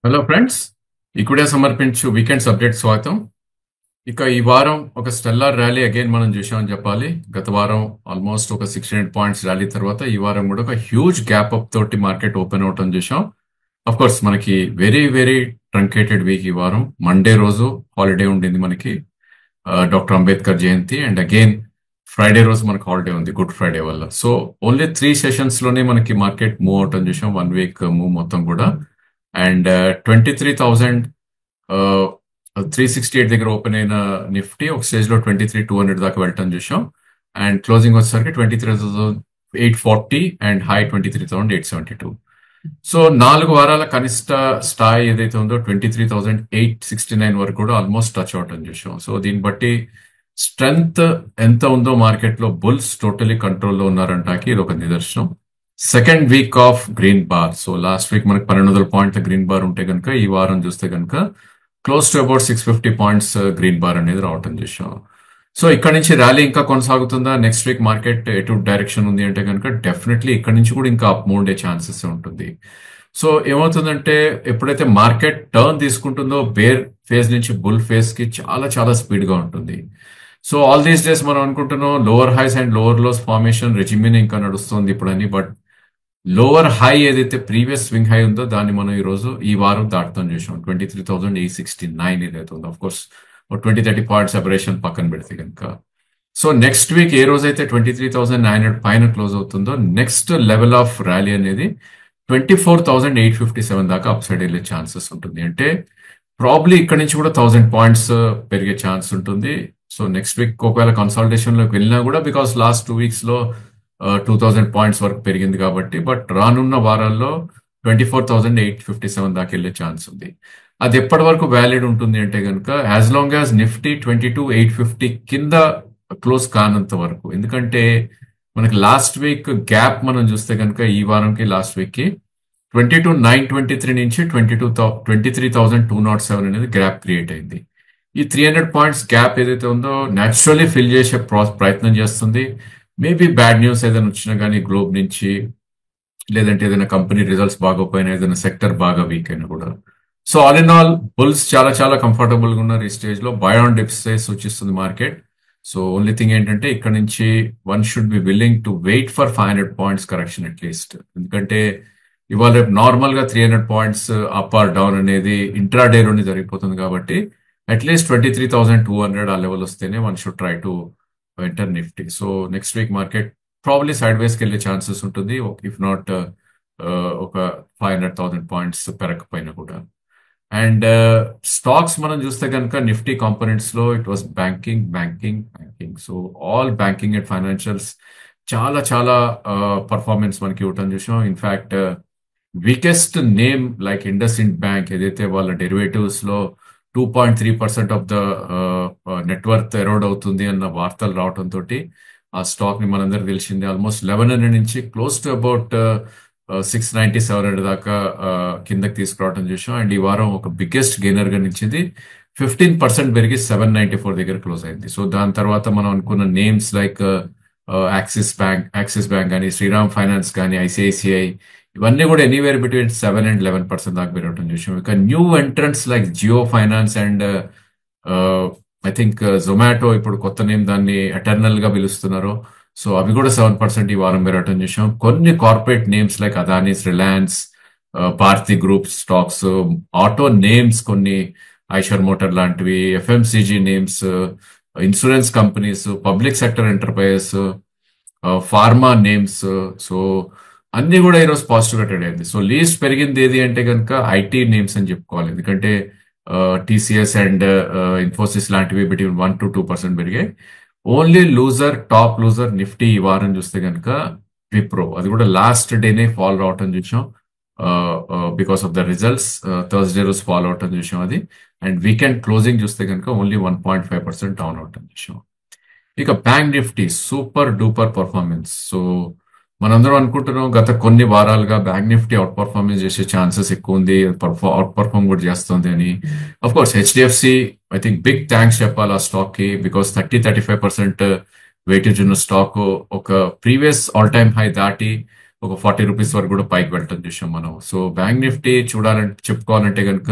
Hello friends, ఇప్పుడే సమర్పించు weekends update స్వాగతం. ఇక ఈ వారం ఒక స్టెల్లార్ ర్యాలీ అగైన్ మనం చూసామని చెప్పాలి. గత వారం ఆల్మోస్ట్ ఒక 600 పాయింట్స్ ర్యాలీ తర్వాత ఈ వారం కూడా ఒక హ్యూజ్ గ్యాప్ అప్ తోటి మార్కెట్ ఓపెన్ అవటం చూసాం. అఫ్ కోర్స్ మనకి వెరీ వెరీ ట్రంకేటెడ్ వీక్ ఈ వారం. మండే రోజు హాలిడే ఉండింది మనకి, doctor Ambedkar Jayanti, and again Friday రోజు మనకి హాలిడే ఉంది గుడ్ ఫ్రైడే వల్ల. సో ఓన్లీ 3 సెషన్స్ లోనే మనకి మార్కెట్ మూవ్ అవటం చూసాం, 1 వీక్ మూవ్ మొత్తం కూడా. అండ్ 23,368 దగ్గర ఓపెన్ అయిన నిఫ్టీ ఒక స్టేజ్ లో 23,200 దాకా వెళ్ళటం చూసాం. అండ్ క్లోజింగ్ వచ్చేసరికి 23,840 అండ్ హై 23,872. సో 4 వారాల కనిష్ట స్థాయి ఏదైతే ఉందో 23,869 వరకు కూడా ఆల్మోస్ట్ టచ్ అవటం చూసాం. సో దీన్ని బట్టి స్ట్రెంగ్త్ ఎంత ఉందో మార్కెట్ లో, బుల్స్ టోటలీ కంట్రోల్లో ఉన్నారంటాకి ఇది ఒక నిదర్శనం. Second week off green bar. So last week మనకి 1,200 పాయింట్ల గ్రీన్ బార్ ఉంటే కనుక ఈ వారం చూస్తే కనుక close to about 650 points green bar అనేది రావటం చూసాం. సో ఇక్కడ నుంచి ర్యాలీ ఇంకా కొనసాగుతుందా? నెక్స్ట్ వీక్ మార్కెట్ ఎటు డైరెక్షన్ ఉంది అంటే కనుక డెఫినెట్లీ ఇక్కడ నుంచి కూడా ఇంకా అప్ మూవ్ ఉండే ఛాన్సెస్ ఉంటుంది. సో ఏమవుతుందంటే ఎప్పుడైతే మార్కెట్ టర్న్ తీసుకుంటుందో బేర్ ఫేజ్ నుంచి బుల్ ఫేజ్ కి చాలా చాలా స్పీడ్ గా ఉంటుంది. సో ఆల్ దీస్ డేస్ మనం అనుకుంటున్నాం lower highs and lower lows formation regimen ఇంకా నడుస్తుంది ఇప్పుడని. బట్ లోవర్ హై ఏదైతే ప్రీవియస్ స్వింగ్ హై ఉందో దాన్ని మనం ఈ వారం దాటుతాం చూసాం. 23,869 ఏదైతే ఉందో, ఆఫ్ కోర్స్ 20-30 పాయింట్స్ సెపరేషన్ పక్కన పెడితే కనుక. సో నెక్స్ట్ వీక్ ఏ రోజైతే 23,900 పైన క్లోజ్ అవుతుందో నెక్స్ట్ లెవెల్ ఆఫ్ ర్యాలీ అనేది 24,857 దాకా అప్ సైడ్ వెళ్ళే ఛాన్సెస్ ఉంటుంది. అంటే ప్రాబ్లీ ఇక్కడ నుంచి కూడా 1,000 పాయింట్స్ పెరిగే ఛాన్స్ ఉంటుంది. సో నెక్స్ట్ వీక్ ఒకవేళ కన్సాలిడేషన్ లోకి వెళ్ళినా కూడా, బికాస్ లాస్ట్ 2 వీక్స్ లో 2,000 పాయింట్స్ వరకు పెరిగింది కాబట్టి, బట్ రానున్న వారాల్లో 24,857 దాకా వెళ్ళే ఛాన్స్ ఉంది. అది ఎప్పటి వరకు వ్యాలిడ్ ఉంటుంది అంటే కనుక యాజ్ లాంగ్ యాజ్ నిఫ్టీ 22,850 కింద క్లోజ్ కానంత వరకు. ఎందుకంటే మనకి లాస్ట్ వీక్ గ్యాప్ మనం చూస్తే కనుక ఈ వారంకి లాస్ట్ వీక్ కి 22,923 నుంచి 23,207 అనేది గ్యాప్ క్రియేట్ అయింది. ఈ 300 పాయింట్స్ గ్యాప్ ఏదైతే ఉందో న్యాచురల్లీ ఫిల్ చేసే ప్రయత్నం చేస్తుంది. మేబీ బ్యాడ్ న్యూస్ ఏదైనా వచ్చినా కానీ గ్లోబ్ నుంచి, లేదంటే ఏదైనా కంపెనీ రిజల్ట్స్ బాగోపోయినా, ఏదైనా సెక్టర్ బాగా వీక్ అయినా కూడా. So all in all bulls చాలా చాలా కంఫర్టబుల్ గా ఉన్నారు ఈ స్టేజ్ లో. బై ఆన్ డిప్స్ సూచిస్తుంది మార్కెట్. సో ఓన్లీ థింగ్ ఏంటంటే ఇక్కడ నుంచి one should be willing to wait for 500 points correction at least. ఎందుకంటే ఇవాళ రేపు నార్మల్ గా 300 పాయింట్స్ అప్ ఆర్ డౌన్ అనేది ఇంట్రాడే లోనే జరిగిపోతుంది కాబట్టి అట్లీస్ట్ 23,200 ఆ లెవెల్ వస్తేనే one should try to enter Nifty. So next week market probably side వేస్కి వెళ్ళే ఛాన్సెస్ ఉంటుంది, ఇఫ్ నాట్ ఒక 500,000 పాయింట్స్ పెరగకపోయినా కూడా. అండ్ స్టాక్స్ మనం చూస్తే కనుక నిఫ్టీ కాంపోనెంట్స్ లో it was banking banking banking. So all banking and financials చాలా చాలా పర్ఫార్మెన్స్ మనకి ఇవ్వటం చూసాం. In fact weakest name like IndusInd bank ఏదైతే వాళ్ళ డెరివేటివ్స్ లో 2.3% ఆఫ్ ద నెట్వర్త్ ఎరోడ్ అవుతుంది అన్న వార్తలు రావడంతో ఆ స్టాక్ ని మనందరికి తెలిసిందే ఆల్మోస్ట్ 1,100 నుంచి క్లోజ్ టు అబౌట్ 690-700 దాకా కిందకి తీసుకురావడం చూసాం. అండ్ ఈ వారం ఒక బిగ్గెస్ట్ గెయినర్ గా నిలిచింది, 15% పెరిగి 794 దగ్గర క్లోజ్ అయింది. సో దాని తర్వాత మనం అనుకున్న నేమ్స్ లైక్ యాక్సిస్ బ్యాంక్ కానీ, శ్రీరామ్ ఫైనాన్స్ కానీ, ఐసిఐసిఐ, ఇవన్నీ కూడా ఎనీవేర్ బిట్వీన్ 7 and 11% దాకా పెరగటం చూసాం. ఇక new entrance like Jio finance and I think Zomato, ఇప్పుడు కొత్త నేమ్ దాన్ని ఎటర్నల్ గా పిలుస్తున్నారు. సో అవి కూడా 7% ఈ వారం పెరగటం చూసాం. కొన్ని corporate names like Adanis, Reliance, Bharti group stocks, auto names కొన్ని ఐషర్ మోటార్ లాంటివి, FMCG names, insurance companies, public sector enterprises, pharma names, so అన్ని కూడా ఈరోజు పాజిటివ్ గా ట్రేడ్ అయింది. సో లీస్ట్ పెరిగింది ఏది అంటే కనుక ఐటీ నేమ్స్ అని చెప్పుకోవాలి. ఎందుకంటే టీసీఎస్ అండ్ ఇన్ఫోసిస్ లాంటివి బిట్వీన్ 1 to 2% పెరిగాయి. ఓన్లీ టాప్ లూజర్ నిఫ్టీ ఈ వారం చూస్తే కనుక విప్రో, అది కూడా లాస్ట్ డేనే ఫాల్ రావటం చూసాం because of the results. Thursday రోజు ఫాల్ అవటం చూసాం అది. అండ్ వీకెండ్ క్లోజింగ్ చూస్తే కనుక ఓన్లీ 1.5% డౌన్ అవటం చూసాం. ఇక bank Nifty super duper performance. So మనందరం అనుకుంటున్నాం గత కొన్ని వారాలుగా బ్యాంక్ నిఫ్టీ అవుట్ పర్ఫార్మెన్స్ చేసే ఛాన్సెస్ ఎక్కువ ఉంది, అవుట్ పర్ఫార్మ్ కూడా చేస్తుంది అని. Of course HDFC I think big thanks చెప్పాలి ఆ స్టాక్ కి, బికాస్ 30-35% వెయిటేజ్ ఉన్న స్టాక్ ఒక ప్రీవియస్ ఆల్ టైమ్ హై దాటి ఒక 40 రూపీస్ వరకు కూడా పైకి వెళ్ళటం చూసాం మనం. సో బ్యాంక్ నిఫ్టీ చూడాలంటే చెప్పుకోవాలంటే కనుక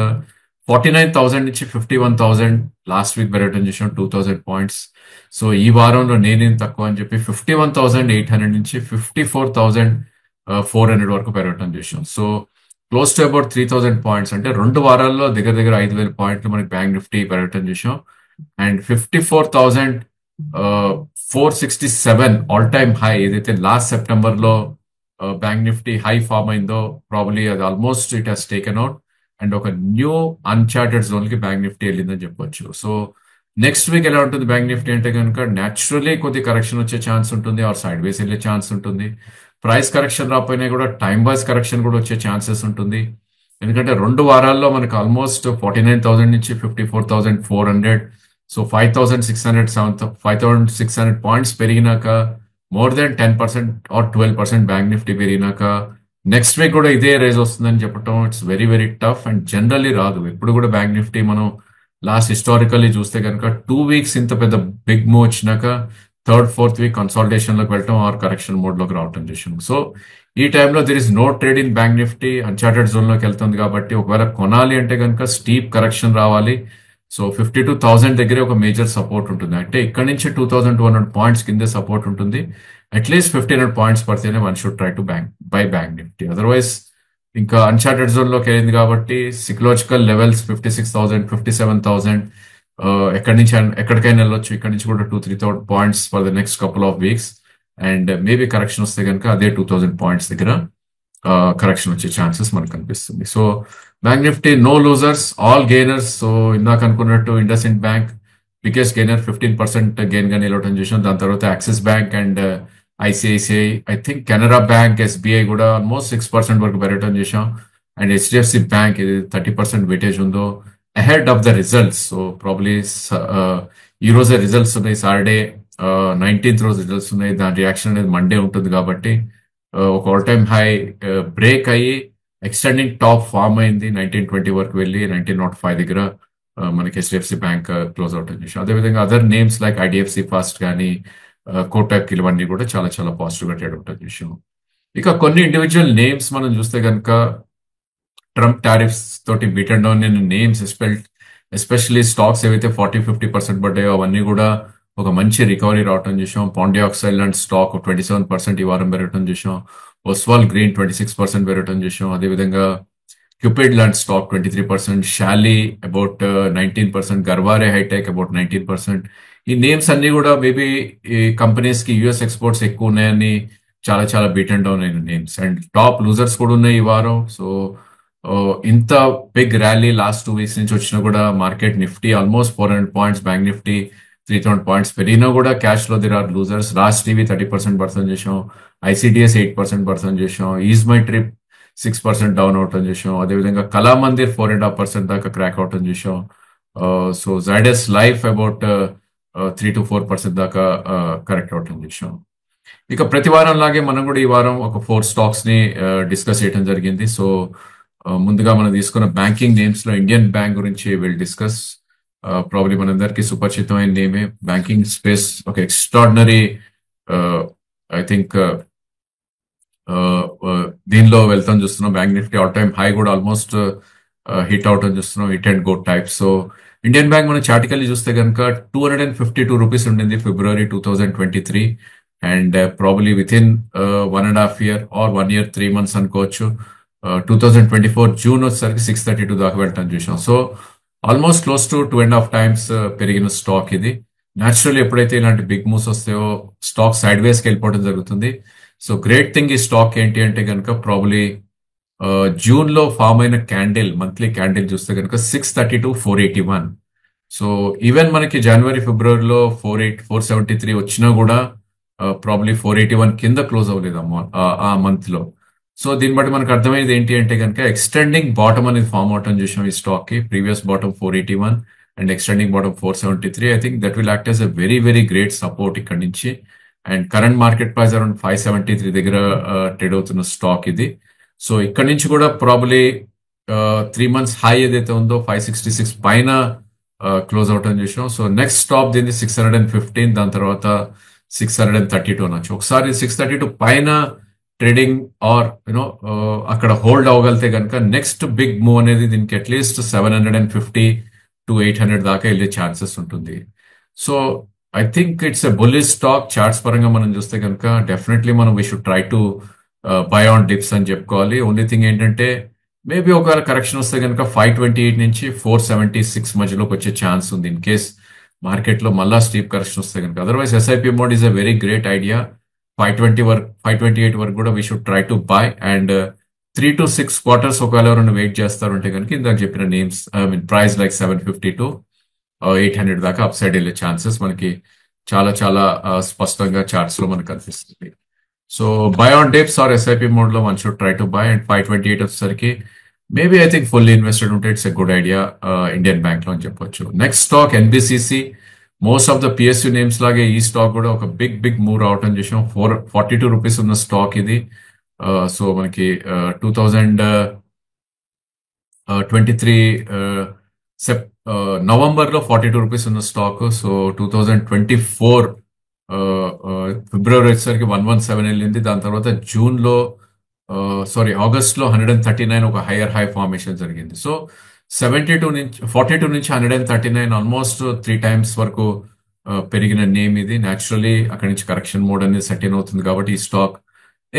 49,000 నుంచి 51,000 లాస్ట్ వీక్ పెరగటం చూసాం, 2,000 పాయింట్స్. సో ఈ వారంలో నేనేం తక్కువ అని చెప్పి 51,800 నుంచి 54,400 వరకు పెరగటం చూసాం. So close to about 3,000 points, అంటే 2 వారాల్లో దగ్గర దగ్గర 5,000 పాయింట్లు మనకి బ్యాంక్ నిఫ్టీ పెరగటం చూసాం. అండ్ 54,467 ఆల్ టైమ్ హై ఏదైతే లాస్ట్ సెప్టెంబర్ లో బ్యాంక్ నిఫ్టీ హై ఫామ్ అయిందో, ప్రాబ్లీ అది almost it has taken out and ఒక న్యూ అన్చార్టెడ్ జోన్ కి బ్యాంక్ నిఫ్టీ వెళ్ళిందని చెప్పొచ్చు. సో నెక్స్ట్ వీక్ ఎలా ఉంటుంది బ్యాంక్ నిఫ్టీ అంటే కనుక న్యాచురలీ కొద్ది కరెక్షన్ వచ్చే ఛాన్స్ ఉంటుంది, ఆర్ సైడ్ వేస్ వెళ్ళే ఛాన్స్ ఉంటుంది. ప్రైస్ కరెక్షన్ రాకపోయినా కూడా టైం వైజ్ కరెక్షన్ కూడా వచ్చే ఛాన్సెస్ ఉంటుంది. ఎందుకంటే 2 వారాల్లో మనకు ఆల్మోస్ట్ 49,000 నుంచి 54,400, సో 5,600 పాయింట్స్ పెరిగినాక, more than 10% or 12% bank Nifty పెరిగినాక నెక్స్ట్ వీక్ కూడా ఇదే రైజ్ వస్తుందని చెప్పడం it's very very tough and generally రాదు. ఎప్పుడు కూడా బ్యాంక్ నిఫ్టీ మనం లాస్ట్ హిస్టారికల్లీ చూస్తే కనుక 2 వీక్స్ ఇంత పెద్ద బిగ్ మూవ్ వచ్చినాక థర్డ్ ఫోర్త్ వీక్ కన్సాలిడేషన్ లోకి వెళ్ళటం ఆర్ కరెక్షన్ మోడ్ లోకి రావటం చేసాం. సో ఈ టైంలో there is no trade in bank Nifty, uncharted zone లోకి వెళ్తుంది కాబట్టి ఒకవేళ కొనాలి అంటే కనుక స్టీప్ కరెక్షన్ రావాలి. సో 52,000 దగ్గరే ఒక మేజర్ సపోర్ట్ ఉంటుంది, అంటే ఇక్కడ నుంచి 2,200 పాయింట్స్ కింద సపోర్ట్ ఉంటుంది. అట్లీస్ట్ 1,500 పాయింట్స్ పడితేనే one should try to by bank Nifty. Otherwise ఇంకా అన్చార్టెడ్ జోన్ లోకి వెళ్ళింది కాబట్టి సికలాజికల్ లెవెల్స్ 56,000, 57,000 ఎక్కడి నుంచి ఎక్కడికైనా వెళ్ళొచ్చు. ఇక్కడ నుంచి కూడా 2-3,000 points for the next couple of weeks and maybe correction వస్తే కనుక అదే 2,000 పాయింట్స్ దగ్గర కరెక్షన్ వచ్చే ఛాన్సెస్ మనకు కనిపిస్తుంది. So bank Nifty no losers, all gainers. So ఇందాక అనుకున్నట్టు IndusInd bank biggest gainer, 15% gain గా నిలవటం చూసాం. దాని తర్వాత Axis bank and ICICI, I think Canara bank, SBI కూడా ఆల్మోస్ట్ 6% వరకు పెరగటం చూసాం. అండ్ హెచ్డిఎఫ్సి బ్యాంక్ ఇది 30% వెయిటేజ్ ఉందో ahead of the results. So probably ఈ రోజే రిజల్ట్స్ ఉన్నాయి, సాటర్డే 19th రోజు రిజల్ట్స్ ఉన్నాయి. దాని రియాక్షన్ అనేది మండే ఉంటుంది కాబట్టి ఒక ఆల్ టైమ్ హై బ్రేక్ అయ్యి ఎక్స్టెండింగ్ టాప్ ఫామ్ అయింది, 1920 వరకు వెళ్ళి 1905 దగ్గర మనకి హెచ్డిఎఫ్సి బ్యాంక్ క్లోజ్ అవుట్ చేసాం. అదేవిధంగా other names like IDFC first కానీ కోటక్ ఇవన్నీ కూడా చాలా చాలా పాజిటివ్ గా ట్రేడ్ అవుట్ చేసాం. ఇక కొన్ని ఇండివిజువల్ నేమ్స్ మనం చూస్తే కనుక ట్రంప్ టారిఫ్స్ తోటి beat and down names, especially stocks ఏవైతే 40-50% పడ్డాయో అవన్నీ కూడా ఒక మంచి రికవరీ రావటం చూసాం. పాండియాక్సైడ్ లాంటి స్టాక్ 27% ఈ వారం పెరగటం చూసాం. ఒస్వాల్ గ్రీన్ 26% పెరగటం చూసాం. అదేవిధంగా క్యూపిడ్ లాంటి stock 23%, Shaily about 19%, Garware hitech about 19%. ఈ నేమ్స్ అన్ని కూడా మేబీ ఈ కంపెనీస్ కి యుఎస్ ఎక్స్పోర్ట్స్ ఎక్కువ ఉన్నాయని చాలా చాలా బీట్ అండ్ డౌన్ అయిన నేమ్స్. అండ్ టాప్ లూజర్స్ కూడా ఉన్నాయి ఈ వారం. సో ఇంత బిగ్ ర్యాలీ లాస్ట్ 2 వీక్స్ నుంచి వచ్చినా కూడా market Nifty almost 400 points, bank Nifty 3,000 points పెరిగినా కూడా క్యాష్ లో there are losers. Raj TV 30% percent చేసాం, ఐసిడిఎస్ 8% పర్సన్ చేసాం, ఈజ్ మై ట్రిప్ 6% డౌన్ అవటం చేసాం. అదేవిధంగా కళామందిర్ 4.5% దాకా క్రాక్ అవటం చేసాం. సో జైడస్ లైఫ్ అబౌట్ 3-4% దాకా కరెక్ట్ అవటం చేసాం. ఇక ప్రతి వారం లాగే మనం కూడా ఈ వారం ఒక 4 స్టాక్స్ ని డిస్కస్ చేయడం జరిగింది. సో ముందుగా మనం తీసుకున్న బ్యాంకింగ్ నేమ్స్ లో ఇండియన్ బ్యాంక్ గురించి విల్ డిస్కస్. ప్రాబ్లీ మనందరికీ సుపరిచితమైన నేమే. బ్యాంకింగ్ స్పేస్ ఒక ఎక్స్ట్రాడినరీ ఐ థింక్ దీనిలో వెళ్తాం చూస్తున్నాం. Bank Nifty all time high కూడా ఆల్మోస్ట్ హిట్ అవుట్ అని చూస్తున్నాం, hit and go type. So Indian bank మనం చార్టికల్లీ చూస్తే కనుక 252 రూపీస్ ఉండింది February 2023 and probably within 1.5 year or 1 year 3 months అనుకోవచ్చు. 2024 June వచ్చేసరికి 632 దాకా వెళ్ళటం చూసాం. So almost close to 2.5 times పెరిగిన స్టాక్ ఇది. న్యాచురల్ ఎప్పుడైతే ఇలాంటి బిగ్ మూవ్స్ వస్తాయో స్టాక్ సైడ్ వేస్ కి వెళ్ళిపోవడం జరుగుతుంది. సో గ్రేట్ థింగ్ ఈ స్టాక్ ఏంటి అంటే కనుక ప్రాబ్లీ జూన్ లో ఫామ్ అయిన క్యాండిల్, మంత్లీ క్యాండిల్ చూస్తే కనుక 632-481. సో ఈవెన్ మనకి జనవరి ఫిబ్రవరిలో 473 వచ్చినా కూడా ప్రాబ్లీ 481 కింద క్లోజ్ అవ్వలేదు ఆ మంత్ లో. సో దీన్ని బట్టి మనకు అర్థమైంది ఏంటి అంటే కనుక ఎక్స్టెండింగ్ బాటమ్ అనేది ఫామ్ అవటం చూసాం ఈ స్టాక్ కి. Previous bottom 481 and extending bottom 473. I think that will act as a very very great support ఇక్కడ నుంచి. And current market price around 573 దగ్గర ట్రేడ్ అవుతున్న స్టాక్ ఇది. సో ఇక్కడ నుంచి కూడా ప్రాబ్లీ 3 months హై ఏదైతే ఉందో 566 పైన క్లోజ్ అవటం చూసాం. సో నెక్స్ట్ స్టాప్ దీన్ని 615, దాని తర్వాత 632 అనొచ్చు. ఒకసారి 632 పైన ట్రేడింగ్ ఆర్ యూనో అక్కడ హోల్డ్ అవ్వగలితే కనుక నెక్స్ట్ బిగ్ మూవ్ అనేది దీనికి అట్లీస్ట్ 750 to 800 దాకా వెళ్ళే ఛాన్సెస్ ఉంటుంది. So I think it's a bullish stock. Charts పరంగా మనం చూస్తే కనుక డెఫినెట్లీ మనం we should try to by on dips అని చెప్పుకోవాలి. ఓన్లీ థింగ్ ఏంటంటే మేబీ ఒకవేళ కరెక్షన్ వస్తే కనుక 528 నుంచి 476 మధ్యలోకి వచ్చే ఛాన్స్ ఉంది ఇన్ కేస్ మార్కెట్లో మళ్ళా స్టీప్ కరెక్షన్ వస్తే కనుక. Otherwise SIP mode is a very great idea. 528 వరకు కూడా we should try to buy and 3 to 6 quarters ఒకవేళ ఎవరైనా వెయిట్ చేస్తారు అంటే కనుక ఇందాక చెప్పిన names I mean price like 750 to 800 దాకా అప్ సైడ్ వెళ్ళే ఛాన్సెస్ మనకి చాలా చాలా స్పష్టంగా చార్ట్స్ లో మనకు కనిపిస్తుంది. So buy on dips or SIP mode లో one should try to buy and 528 వచ్చేసరికి maybe I think fully invested ఉంటే it's a good idea Indian Bank లో అని చెప్పొచ్చు. Next stock NBCC. Most of the PSU names లాగే ఈ stock కూడా ఒక బిగ్ మూవ్ రావటం చూసాం. 42 రూపీస్ ఉన్న స్టాక్ ఇది. సో మనకి 2023 నవంబర్ లో 42 రూపీస్ ఉన్న స్టాక్. సో 2024 ఫిబ్రవరి వచ్చేసరికి 117 వెళ్ళింది. దాని తర్వాత జూన్ లో ఆగస్ట్ లో 139 ఒక హై ఫార్మేషన్ జరిగింది. సో 42 నుంచి 139 ఆల్మోస్ట్ 3 times వరకు పెరిగిన నేమ్ ఇది. న్యాచురలీ అక్కడి నుంచి కరెక్షన్ మోడ్ అనేది సెటిల్ అవుతుంది కాబట్టి ఈ stock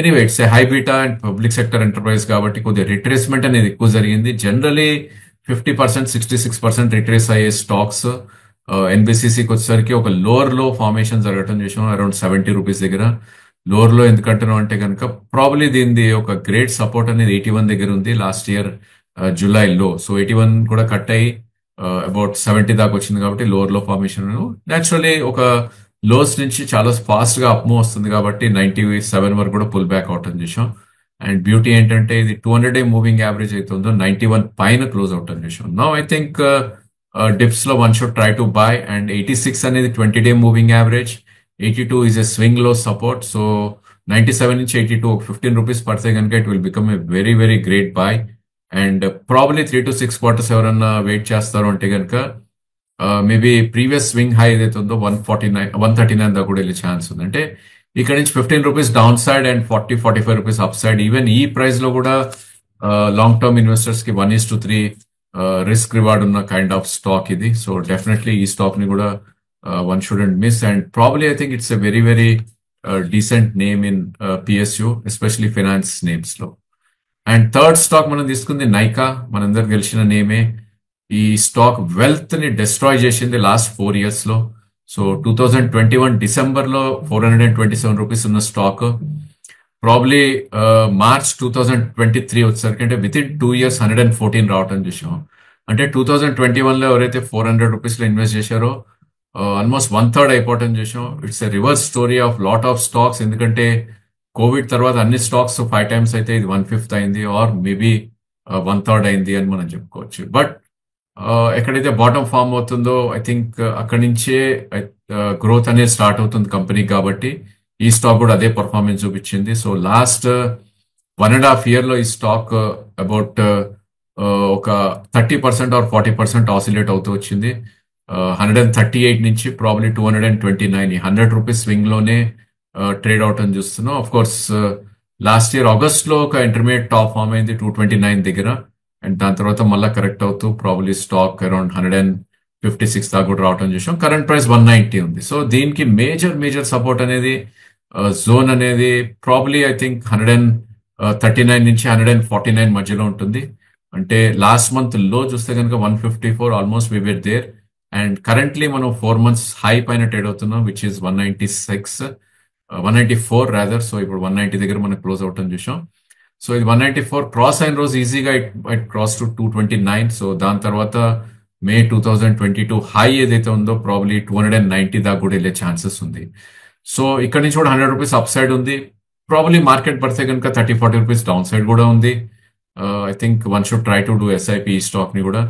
anyway it's a high beta and public sector enterprise కాబట్టి కొద్దిగా రిట్రేస్మెంట్ అనేది ఎక్కువ జరిగింది. జనరలీ 50%, 66% రిట్రేస్ అయ్యే స్టాక్స్ ఎన్బిసిసికి వచ్చేసరికి ఒక లోవర్ లో ఫార్మేషన్ జరగటం చూసాం అరౌండ్ 70 రూపీస్ దగ్గర. లోవర్ లో ఎందుకంటున్నాం అంటే కనుక ప్రాబ్లీ దీనిది ఒక గ్రేట్ సపోర్ట్ అనేది 81 దగ్గర ఉంది లాస్ట్ ఇయర్ జూలైలో. సో 81 కూడా కట్ అయ్యి అబౌట్ 70 దాకా వచ్చింది కాబట్టి లోవర్ లో ఫార్మేషన్ న్యాచురలీ ఒక లోస్ నుంచి చాలా ఫాస్ట్ గా అప్ మూవ్ వస్తుంది కాబట్టి 97 వరకు కూడా పుల్ బ్యాక్ అవటం చూసాం. అండ్ బ్యూటీ ఏంటంటే ఇది 200-day మూవింగ్ యావరేజ్ అవుతుందో 91 పైన క్లోజ్ అవటం చూసాం. నౌ ఐ థింక్ డిప్స్ లో one should try to buy and 86 అనేది 20-day moving average. 82 is a swing లో సపోర్ట్. సో 97 నుంచి 82 ఒక 15 రూపీస్ పడితే కనుక it will become a very great by. And probably 3 to 6 quarters ఎవరన్నా వెయిట్ చేస్తారు అంటే కనుక మేబీ ప్రీవియస్ స్వింగ్ హై ఏదైతే ఉందో 139 దాకా కూడా వెళ్ళే ఛాన్స్ ఉంది. అంటే ఇక్కడ నుంచి 15 rupees down side and 45 rupees up side. Even ఈ ప్రైస్ లో కూడా లాంగ్ టర్మ్ ఇన్వెస్టర్స్ కి 1:3 రిస్క్ రివార్డ్ ఉన్న కైండ్ ఆఫ్ స్టాక్ ఇది. సో డెఫినెట్లీ ఈ స్టాక్ ని కూడా one student miss. And probably I think it's a very decent name in PSU especially finance names లో. అండ్ థర్డ్ స్టాక్ మనం తీసుకుంది నైకా. మనందరికి గెలిచిన నేమే. ఈ స్టాక్ వెల్త్ ని డిస్ట్రాయ్ చేసింది లాస్ట్ 4 years లో. సో 2021 డిసెంబర్ లో 427 రూపీస్ ఉన్న స్టాక్ ప్రాబ్లీ మార్చ్ 2023 వచ్చేసరికి అంటే విత్ ఇన్ 2 years 114 రావటం చూసాం. అంటే 2021 లో ఎవరైతే 400 రూపీస్ లో ఇన్వెస్ట్ చేశారో ఆల్మోస్ట్ 1/3 అయిపోవటం చూసాం. It's a reverse story of lot of stocks. ఎందుకంటే కోవిడ్ తర్వాత అన్ని స్టాక్స్ 5 times అయితే ఇది 1/5 అయింది ఆర్ మేబీ 1/3 అయింది అని మనం చెప్పుకోవచ్చు. బట్ ఎక్కడైతే బాటమ్ ఫామ్ అవుతుందో ఐ థింక్ అక్కడి నుంచే గ్రోత్ అనేది స్టార్ట్ అవుతుంది కంపెనీ కాబట్టి ఈ స్టాక్ కూడా అదే పర్ఫార్మెన్స్ చూపించింది. సో లాస్ట్ 1.5 year లో ఈ స్టాక్ అబౌట్ ఒక 30% ఆర్ 40% ఆసిలేట్ అవుతూ వచ్చింది. 138 నుంచి ప్రాబ్లీ 229 100 రూపీస్ స్వింగ్ లోనే ట్రేడ్ అవుట్ అని చూస్తున్నాం. Of course last year August లో ఒక ఇంటర్మీడియట్ టాప్ ఫామ్ అయింది 229 దగ్గర. అండ్ దాని తర్వాత మళ్ళీ కరెక్ట్ అవుతూ ప్రాబ్లీ స్టాక్ అరౌండ్ 156 దాకా కూడా రావటం చూసాం. కరెంట్ ప్రైస్ 190 ఉంది. సో దీనికి మేజర్ సపోర్ట్ అనేది జోన్ అనేది ప్రాబ్లీ ఐ థింక్ 139 నుంచి 149 మధ్యలో ఉంటుంది. అంటే లాస్ట్ మంత్ లో చూస్తే కనుక 154 almost we were there. And currently మనం 4 months హై పైన ట్రేడ్ అవుతున్నాం విచ్ ఇస్ 194 రాదర్. సో ఇప్పుడు 190 దగ్గర మనం క్లోజ్ అవటం చూసాం. సో ఇది 194 క్రాస్ అయిన రోజు ఈజీగా ఇట్ క్రాస్ టు 229. సో దాని తర్వాత మే 2022 హై ఏదైతే ఉందో ప్రాబ్లీ 290 దాకా కూడా వెళ్ళే ఛాన్సెస్ ఉంది. సో ఇక్కడ నుంచి కూడా 100 రూపీస్ అప్ సైడ్ ఉంది. ప్రాబ్లీ మార్కెట్ పడితే కనుక 30-40 రూపీస్ డౌన్ సైడ్ కూడా ఉంది. I think one should try to do SIP ఈ స్టాక్ ని కూడా.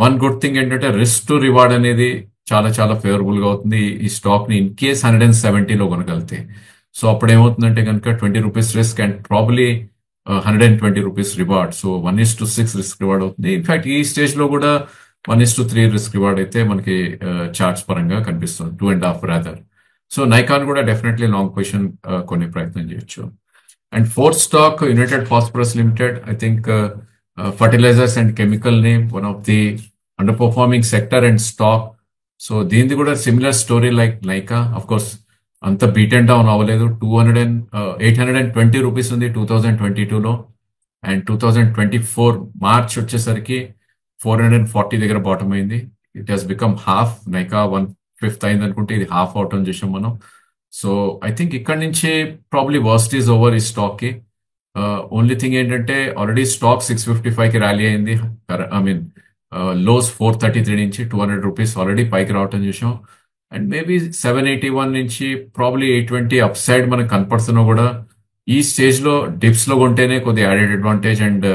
వన్ గుడ్ థింగ్ ఏంటంటే రిస్క్ టు రివార్డ్ అనేది చాలా ఫేవరబుల్ గా అవుతుంది ఈ స్టాక్ ని ఇన్ కేస్ 170 లో కొనగలితే. సో అప్పుడు ఏమవుతుందంటే కనుక 20 rupees risk and probably 120 rupees reward. So 1:6 risk reward అవుతుంది. ఇన్ఫాక్ట్ ఈ స్టేజ్ లో కూడా 1:3 రిస్క్ రివార్డ్ అయితే మనకి చార్ట్స్ పరంగా కనిపిస్తుంది 2.5 రాదర్. సో నైకాన్ కూడా డెఫినెట్లీ లాంగ్ పొజిషన్ కొనే ప్రయత్నం చేయొచ్చు. And fourth stock united phosphorus limited. I think fertilisers and chemical name, one of the under performing sector and stock. So దీనిది కూడా similar story like Nykaa. Of course అంత beat and down అవ్వలేదు. 820 rupees ఉంది 2022లో, and 2024 March వచ్చేసరికి 440 దగ్గర bottom అయింది. It has become half. Nykaa 1/5 అయింది అనుకుంటే ఇది హాఫ్ అవటం చూసాం మనం. సో ఐ థింక్ ఇక్కడ నుంచి ప్రాబ్లీ వర్స్ట్ ఈజ్ ఓవర్ ఈ స్టాక్ కి. ఓన్లీ థింగ్ ఏంటంటే ఆల్రెడీ స్టాక్ 655 కి ర్యాలీ అయింది. ఐ మీన్ లోస్ 433 నుంచి 200 రూపీస్ ఆల్రెడీ పైకి రావటం చూసాం. అండ్ మేబీ 781 నుంచి ప్రాబ్లీ 820 అప్ సైడ్ మనకు కనపడుతున్నా కూడా ఈ స్టేజ్ లో డిప్స్ లో కొంటేనే కొద్దిగా added advantage and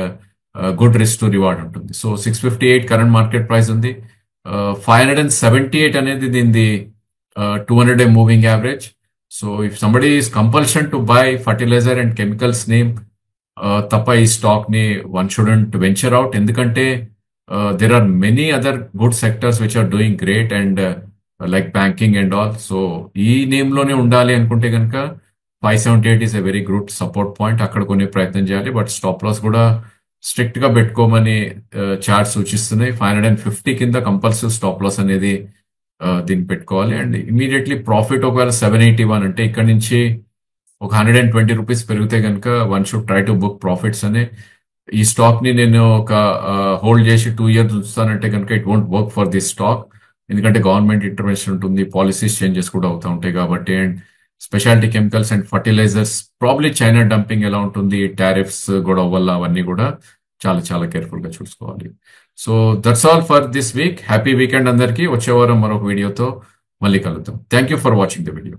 good risk to reward ఉంటుంది. సో 658 కరెంట్ మార్కెట్ ప్రైస్ ఉంది. 578 అనేది దీనిది 200 moving average. So if somebody is compulsion to buy fertiliser and chemicals name, తప్ప ఈ స్టాక్ ని వన్ షుడెంట్ వెంచర్ అవుట్. ఎందుకంటే there are many other good sectors which are doing great and like banking and all. So ఈ name లోనే ఉండాలి అనుకుంటే కనుక 578 is a very good support point. అక్కడ కొనే ప్రయత్నం చేయాలి. బట్ స్టాప్ లాస్ కూడా స్ట్రిక్ట్ గా పెట్టుకోమని చార్ట్ సూచిస్తున్నాయి. 550 కింద కంపల్సరీ స్టాప్ లాస్ అనేది దీన్ని పెట్టుకోవాలి. అండ్ ఇమీడియట్లీ ప్రాఫిట్ ఒకవేళ 781 అంటే ఇక్కడ నుంచి ఒక 120 రూపీస్ పెరిగితే కనుక one should try to book profits అని. ఈ స్టాక్ ని నేను ఒక హోల్డ్ చేసి 2 years ఉంచుతానంటే కనుక it won't work for this stock. ఎందుకంటే గవర్నమెంట్ ఇంటర్వెన్షన్ ఉంటుంది, పాలసీస్ చేంజెస్ కూడా అవుతూ ఉంటాయి కాబట్టి. And speciality chemicals and fertilisers probably China dumping ఎలా ఉంటుంది, టారిఫ్స్ గొడవ వల్ల అవన్నీ కూడా చాలా చాలా కేర్ఫుల్ గా చూసుకోవాలి. So that's all for this week. Happy weekend అందరికీ. వచ్చే వారం మరొక వీడియోతో మళ్ళీ కలుద్దాం. Thank you for watching the video.